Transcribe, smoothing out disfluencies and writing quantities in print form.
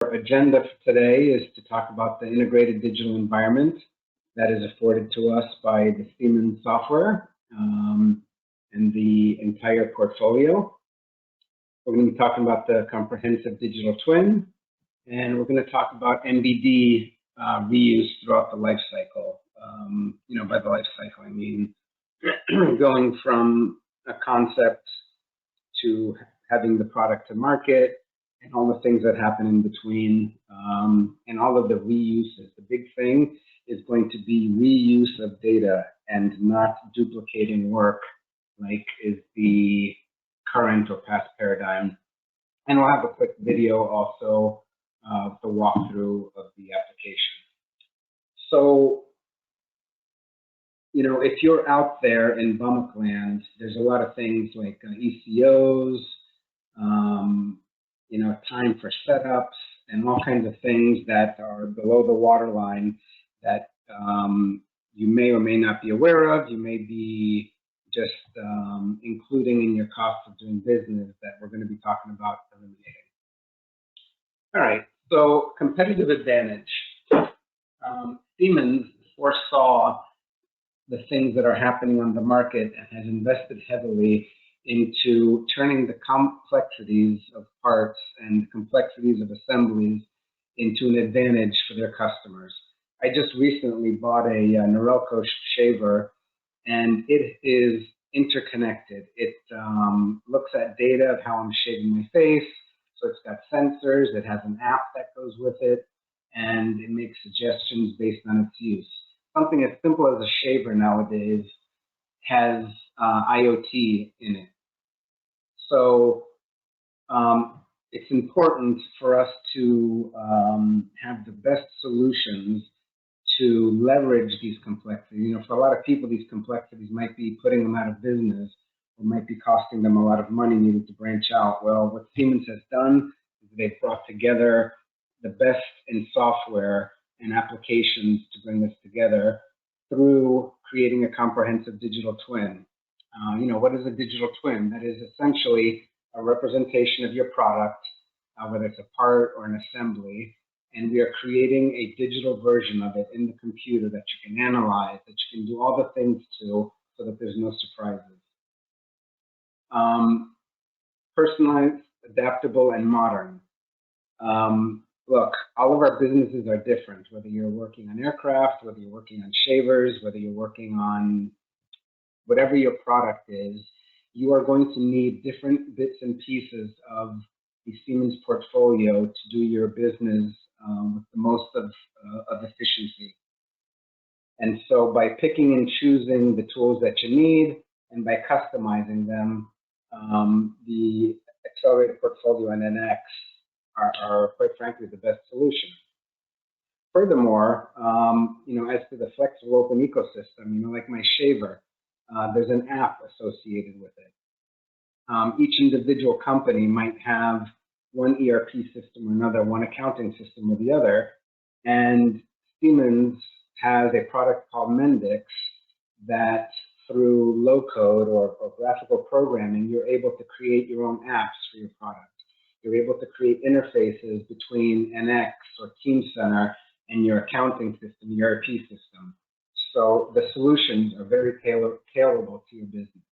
Our agenda for today is to talk about the integrated digital environment that is afforded to us by the Siemens software and the entire portfolio. We're going to be talking about the comprehensive digital twin, and we're going to talk about MBD reuse throughout the life cycle. By the life cycle, I mean going from a concept to having the product to market, and all the things that happen in between, and all of the reuses. The big thing is going to be reuse of data and not duplicating work like is the current or past paradigm. And we'll have a quick video also of the walkthrough of the application. So, if you're out there in Bummock land, there's a lot of things like ECOs, time for setups, and all kinds of things that are below the waterline that you may or may not be aware of. You may be just including in your cost of doing business that we're going to be talking about eliminating. All right, so competitive advantage. Siemens foresaw the things that are happening on the market and has invested heavily into turning the complexities of parts and complexities of assemblies into an advantage for their customers. I just recently bought a Nurelco shaver, and it is interconnected. It looks at data of how I'm shaving my face, so it's got sensors, it has an app that goes with it, and it makes suggestions based on its use. Something as simple as a shaver nowadays has IoT in it. So it's important for us to have the best solutions to leverage these complexities. For a lot of people, these complexities might be putting them out of business or might be costing them a lot of money needing to branch out. Well, what Siemens has done is they've brought together the best in software and applications to bring this together through creating a comprehensive digital twin. What is a digital twin? That is essentially a representation of your product, whether it's a part or an assembly, and we are creating a digital version of it in the computer that you can analyze, that you can do all the things to, so that there's no surprises. Personalized, adaptable, and modern. Look, all of our businesses are different, whether you're working on aircraft, whether you're working on shavers, whether you're working on whatever your product is, you are going to need different bits and pieces of the Siemens portfolio to do your business with the most of efficiency. And so by picking and choosing the tools that you need and by customizing them, the accelerated portfolio and NX are quite frankly the best solution. Furthermore, as to the flexible open ecosystem, like my shaver, there's an app associated with it. Each individual company might have one ERP system or another, one accounting system or the other, and Siemens has a product called Mendix that through low code or graphical programming, you're able to create your own apps for your product. You're able to create interfaces between NX or Teamcenter and your accounting system, ERP system. So the solutions are very tailorable to your business.